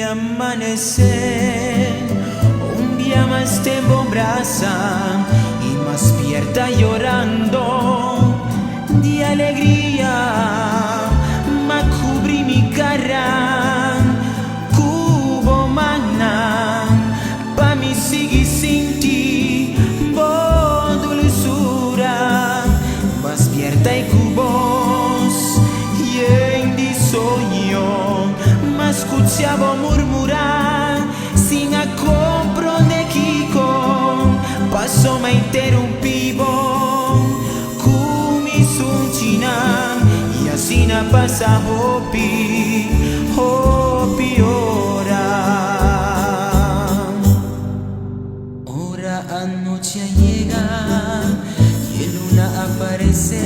amanecer, un día más te embraza y más despierta llorando de alegría, me cubrí mi cara, cubo mana, pa' mí sigue sin ti, bo dulzura, más despierta y cubos, y en di sueño, más escuchaba murmurar, sin a comprender Kiko, paso me interrumpivo, kumi sunchina, y así na pasa hopi, hopi ora. Ora anoche llega y el luna aparece,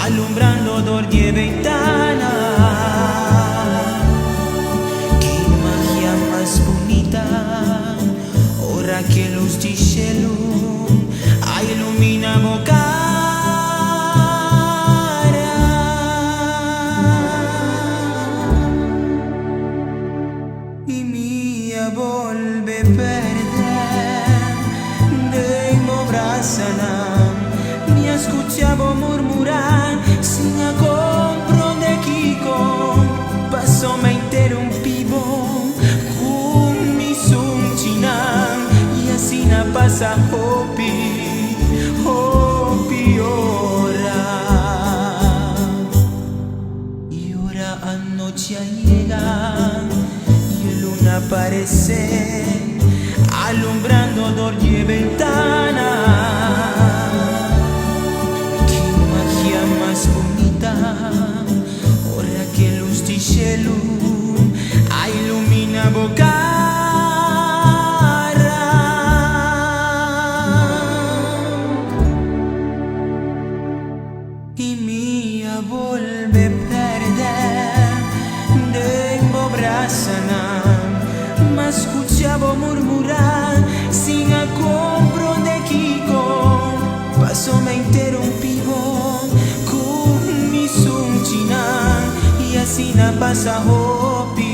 alumbrando door de ventana. Ora che luz di cielo illumina mo cara y mia volve perder de mo brazana mi escuchavo murmurar sin a comprender Kiko paso me interrumpivo pasa hopi, hopi ora. Y ora anoche llega y el luna aparece, alumbrando door de ventana. Qué magia más bonita, ora que luz di cielo ilumina boca. Volve perder de embrasana, mas escuchaba murmurar sin a comprender Kiko, paso me interrumpivo con mi sunchina y así na pasa hopi.